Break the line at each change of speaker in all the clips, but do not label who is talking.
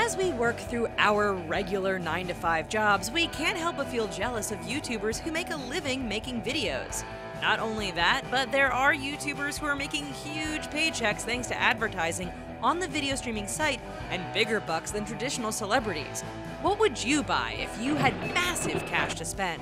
As we work through our regular 9-to-5 jobs, we can't help but feel jealous of YouTubers who make a living making videos. Not only that, but there are YouTubers who are making huge paychecks thanks to advertising on the video streaming site and bigger bucks than traditional celebrities. What would you buy if you had massive cash to spend?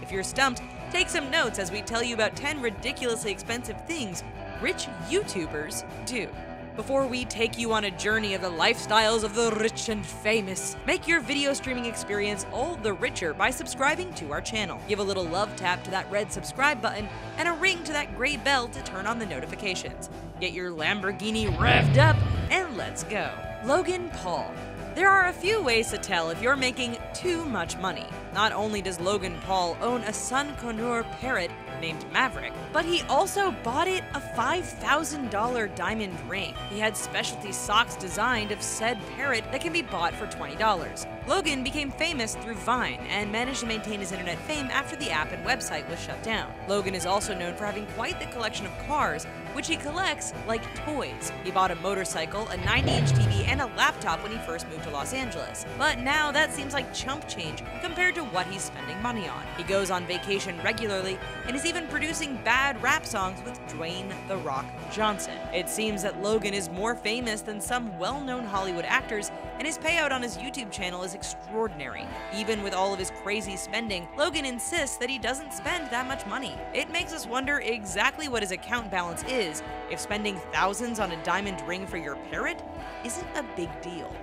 If you're stumped, take some notes as we tell you about 10 ridiculously expensive things rich YouTubers do. Before we take you on a journey of the lifestyles of the rich and famous, make your video streaming experience all the richer by subscribing to our channel. Give a little love tap to that red subscribe button and a ring to that gray bell to turn on the notifications. Get your Lamborghini revved up and let's go. Logan Paul. There are a few ways to tell if you're making too much money. Not only does Logan Paul own a Sun Conure parrot named Maverick, but he also bought it a $5,000 diamond ring. He had specialty socks designed of said parrot that can be bought for $20. Logan became famous through Vine and managed to maintain his internet fame after the app and website was shut down. Logan is also known for having quite the collection of cars, which he collects like toys. He bought a motorcycle, a 90-inch TV, and a laptop when he first moved to Los Angeles. But now that seems like chump change compared to what he's spending money on. He goes on vacation regularly and is even producing bad rap songs with Dwayne "The Rock" Johnson. It seems that Logan is more famous than some well-known Hollywood actors, and his payout on his YouTube channel is extraordinary. Even with all of his crazy spending, Logan insists that he doesn't spend that much money. It makes us wonder exactly what his account balance is if spending thousands on a diamond ring for your parrot isn't a big deal.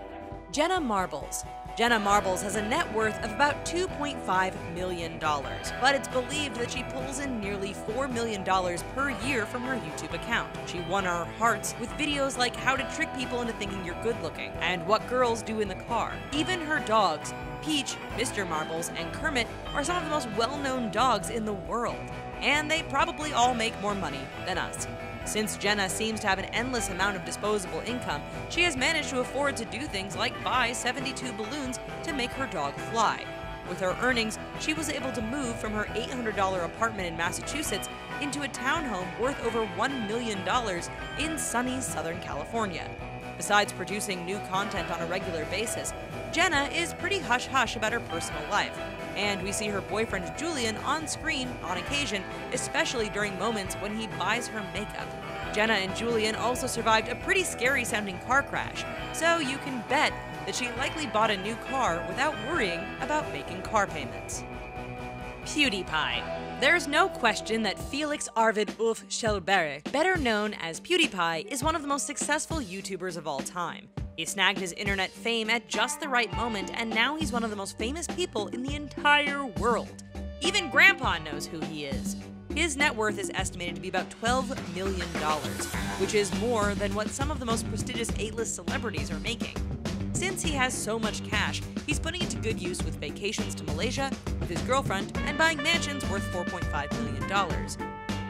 Jenna Marbles. Jenna Marbles has a net worth of about $2.5 million, but it's believed that she pulls in nearly $4 million per year from her YouTube account. She won our hearts with videos like how to trick people into thinking you're good looking and what girls do in the car. Even her dogs, Peach, Mr. Marbles, and Kermit, are some of the most well-known dogs in the world, and they probably all make more money than us. Since Jenna seems to have an endless amount of disposable income, she has managed to afford to do things like buy 72 balloons to make her dog fly. With her earnings, she was able to move from her $800 apartment in Massachusetts into a townhome worth over $1 million in sunny Southern California. Besides producing new content on a regular basis, Jenna is pretty hush-hush about her personal life, and we see her boyfriend Julian on screen on occasion, especially during moments when he buys her makeup. Jenna and Julian also survived a pretty scary-sounding car crash, so you can bet that she likely bought a new car without worrying about making car payments. PewDiePie. There's no question that Felix Arvid Ulf Kjellberg, better known as PewDiePie, is one of the most successful YouTubers of all time. He snagged his internet fame at just the right moment, and now he's one of the most famous people in the entire world. Even Grandpa knows who he is. His net worth is estimated to be about $12 million, which is more than what some of the most prestigious A-list celebrities are making. Since he has so much cash, he's putting it to good use with vacations to Malaysia with his girlfriend and buying mansions worth $4.5 million.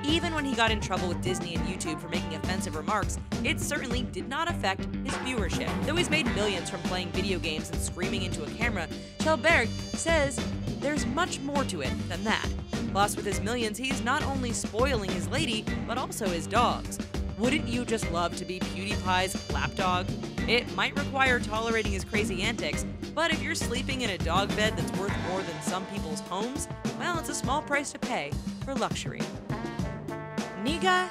Even when he got in trouble with Disney and YouTube for making offensive remarks, it certainly did not affect his viewership. Though he's made millions from playing video games and screaming into a camera, Kjellberg says there's much more to it than that. Plus, with his millions, he's not only spoiling his lady, but also his dogs. Wouldn't you just love to be PewDiePie's lapdog? It might require tolerating his crazy antics, but if you're sleeping in a dog bed that's worth more than some people's homes, well, it's a small price to pay for luxury. Higa.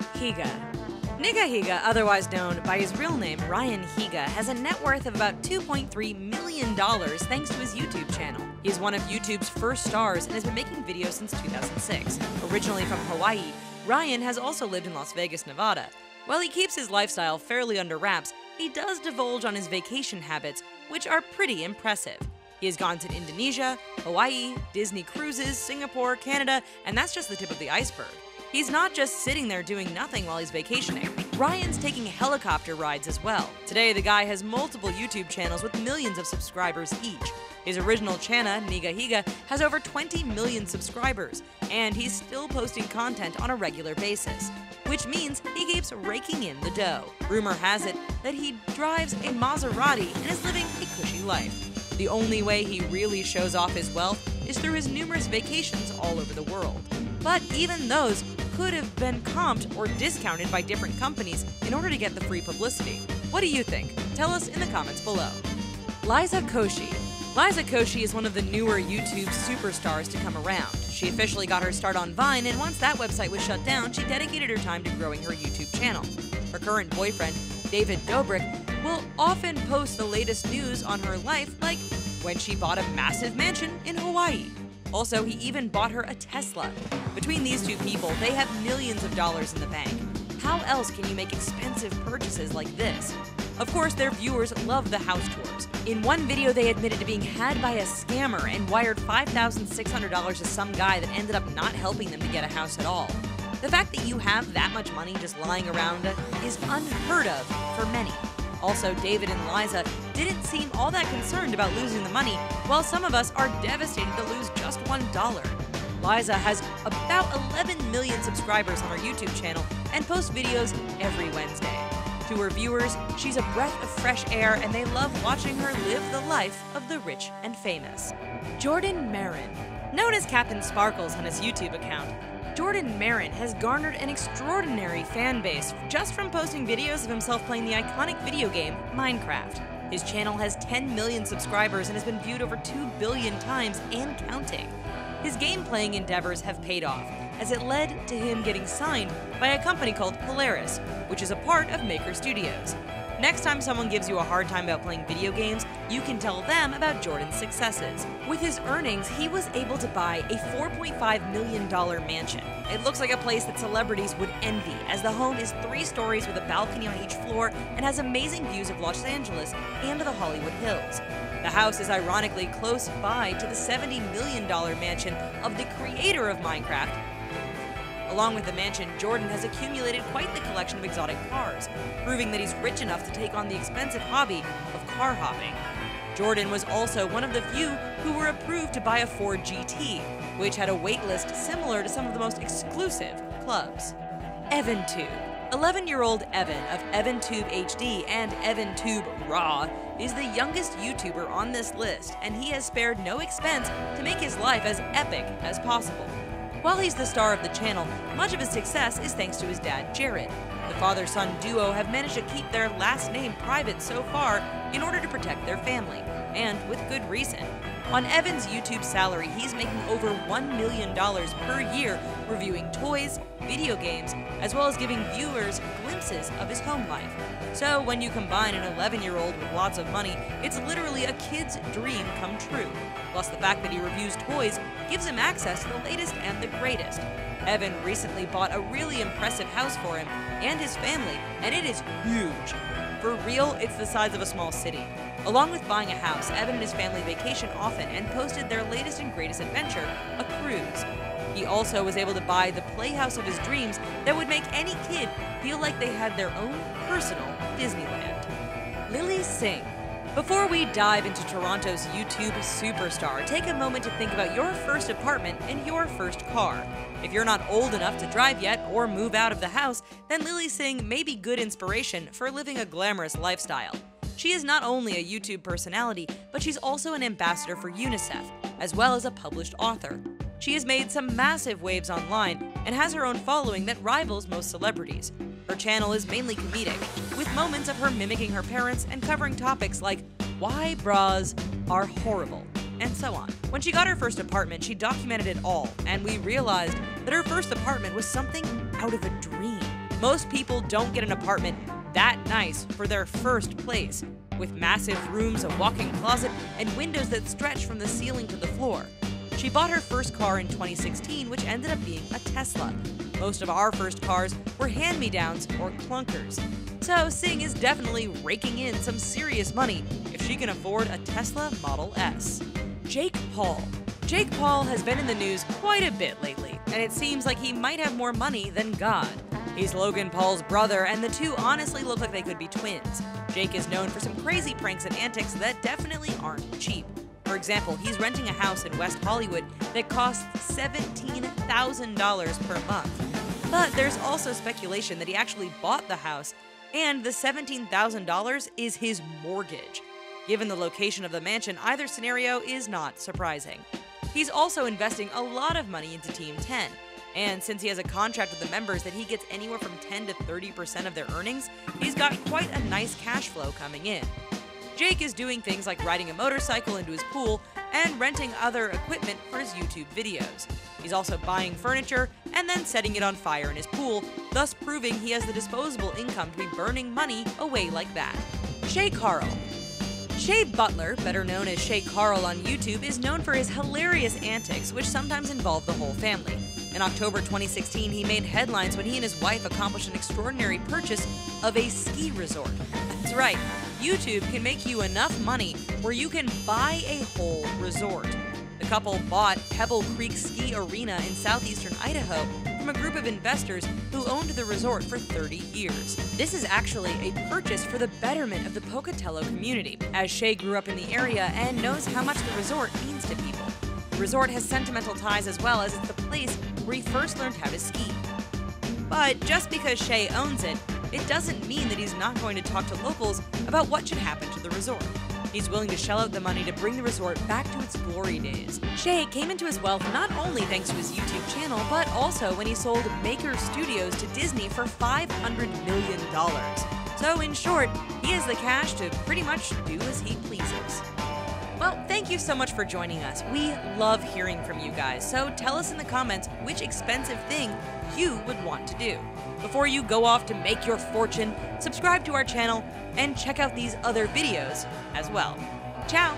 Higa, otherwise known by his real name Ryan Higa, has a net worth of about $2.3 million thanks to his YouTube channel. He is one of YouTube's first stars and has been making videos since 2006. Originally from Hawaii, Ryan has also lived in Las Vegas, Nevada. While he keeps his lifestyle fairly under wraps, he does divulge on his vacation habits, which are pretty impressive. He has gone to Indonesia, Hawaii, Disney cruises, Singapore, Canada, and that's just the tip of the iceberg. He's not just sitting there doing nothing while he's vacationing. Ryan's taking helicopter rides as well. Today, the guy has multiple YouTube channels with millions of subscribers each. His original channel, Higa, has over 20 million subscribers, and he's still posting content on a regular basis, which means he keeps raking in the dough. Rumor has it that he drives a Maserati and is living a cushy life. The only way he really shows off his wealth is through his numerous vacations all over the world. But even those could have been comped or discounted by different companies in order to get the free publicity. What do you think? Tell us in the comments below. Liza Coe. Liza Coe is one of the newer YouTube superstars to come around. She officially got her start on Vine, and once that website was shut down, she dedicated her time to growing her YouTube channel. Her current boyfriend, David Dobrik, will often post the latest news on her life, like when she bought a massive mansion in Hawaii. Also, he even bought her a Tesla. Between these two people, they have millions of dollars in the bank. How else can you make expensive purchases like this? Of course, their viewers love the house tours. In one video, they admitted to being had by a scammer and wired $5,600 to some guy that ended up not helping them to get a house at all. The fact that you have that much money just lying around is unheard of for many. Also, David and Liza didn't seem all that concerned about losing the money, while some of us are devastated to lose just $1. Liza has about 11 million subscribers on her YouTube channel and posts videos every Wednesday. To her viewers, she's a breath of fresh air, and they love watching her live the life of the rich and famous. Jordan Maron. Known as Captain Sparkles on his YouTube account, Jordan Maron has garnered an extraordinary fan base just from posting videos of himself playing the iconic video game Minecraft. His channel has 10 million subscribers and has been viewed over 2 billion times and counting. His game-playing endeavors have paid off, as it led to him getting signed by a company called Polaris, which is a part of Maker Studios. Next time someone gives you a hard time about playing video games, you can tell them about Jordan's successes. With his earnings, he was able to buy a $4.5 million mansion. It looks like a place that celebrities would envy, as the home is 3 stories with a balcony on each floor and has amazing views of Los Angeles and the Hollywood Hills. The house is ironically close by to the $70 million mansion of the creator of Minecraft. Along with the mansion, Jordan has accumulated quite the collection of exotic cars, proving that he's rich enough to take on the expensive hobby of car hopping. Jordan was also one of the few who were approved to buy a Ford GT, which had a waitlist similar to some of the most exclusive clubs. EvanTube. 11-year-old Evan of EvanTube HD and EvanTube Raw is the youngest YouTuber on this list, and he has spared no expense to make his life as epic as possible. While he's the star of the channel, much of his success is thanks to his dad, Jared. The father-son duo have managed to keep their last name private so far in order to protect their family, and with good reason. On Evan's YouTube salary, he's making over $1 million per year reviewing toys, video games, as well as giving viewers glimpses of his home life. So when you combine an 11-year-old with lots of money, it's literally a kid's dream come true. Plus the fact that he reviews toys gives him access to the latest and the greatest. Evan recently bought a really impressive house for him and his family, and it is huge. For real, it's the size of a small city. Along with buying a house, Evan and his family vacation often and posted their latest and greatest adventure, a cruise. He also was able to buy the playhouse of his dreams that would make any kid feel like they had their own personal Disneyland. Lilly Singh. Before we dive into Toronto's YouTube superstar, take a moment to think about your first apartment and your first car. If you're not old enough to drive yet or move out of the house, then Lilly Singh may be good inspiration for living a glamorous lifestyle. She is not only a YouTube personality, but she's also an ambassador for UNICEF, as well as a published author. She has made some massive waves online and has her own following that rivals most celebrities. Her channel is mainly comedic, with moments of her mimicking her parents and covering topics like why bras are horrible, and so on. When she got her first apartment, she documented it all, and we realized that her first apartment was something out of a dream. Most people don't get an apartment that nice for their first place, with massive rooms, a walk-in closet, and windows that stretch from the ceiling to the floor. She bought her first car in 2016, which ended up being a Tesla. Most of our first cars were hand-me-downs or clunkers. So Singh is definitely raking in some serious money if she can afford a Tesla Model S. Jake Paul. Jake Paul has been in the news quite a bit lately, and it seems like he might have more money than God. He's Logan Paul's brother, and the two honestly look like they could be twins. Jake is known for some crazy pranks and antics that definitely aren't cheap. For example, he's renting a house in West Hollywood that costs $17,000 per month. But there's also speculation that he actually bought the house, and the $17,000 is his mortgage. Given the location of the mansion, either scenario is not surprising. He's also investing a lot of money into Team 10, and since he has a contract with the members that he gets anywhere from 10 to 30% of their earnings, he's got quite a nice cash flow coming in. Jake is doing things like riding a motorcycle into his pool and renting other equipment for his YouTube videos. He's also buying furniture and then setting it on fire in his pool, thus proving he has the disposable income to be burning money away like that. Shaycarl. Shay Butler, better known as Shaycarl on YouTube, is known for his hilarious antics, which sometimes involve the whole family. In October 2016, he made headlines when he and his wife accomplished an extraordinary purchase of a ski resort. That's right, YouTube can make you enough money where you can buy a whole resort. The couple bought Pebble Creek Ski Arena in southeastern Idaho from a group of investors who owned the resort for 30 years. This is actually a purchase for the betterment of the Pocatello community, as Shay grew up in the area and knows how much the resort means to people. The resort has sentimental ties as well, as it's the place where he first learned how to ski. But just because Shay owns it, it doesn't mean that he's not going to talk to locals about what should happen to the resort. He's willing to shell out the money to bring the resort back to its glory days. Shay came into his wealth not only thanks to his YouTube channel, but also when he sold Maker Studios to Disney for $500 million. So in short, he has the cash to pretty much do as he pleases. Well, thank you so much for joining us. We love hearing from you guys, so tell us in the comments which expensive thing you would want to do. Before you go off to make your fortune, subscribe to our channel and check out these other videos as well. Ciao!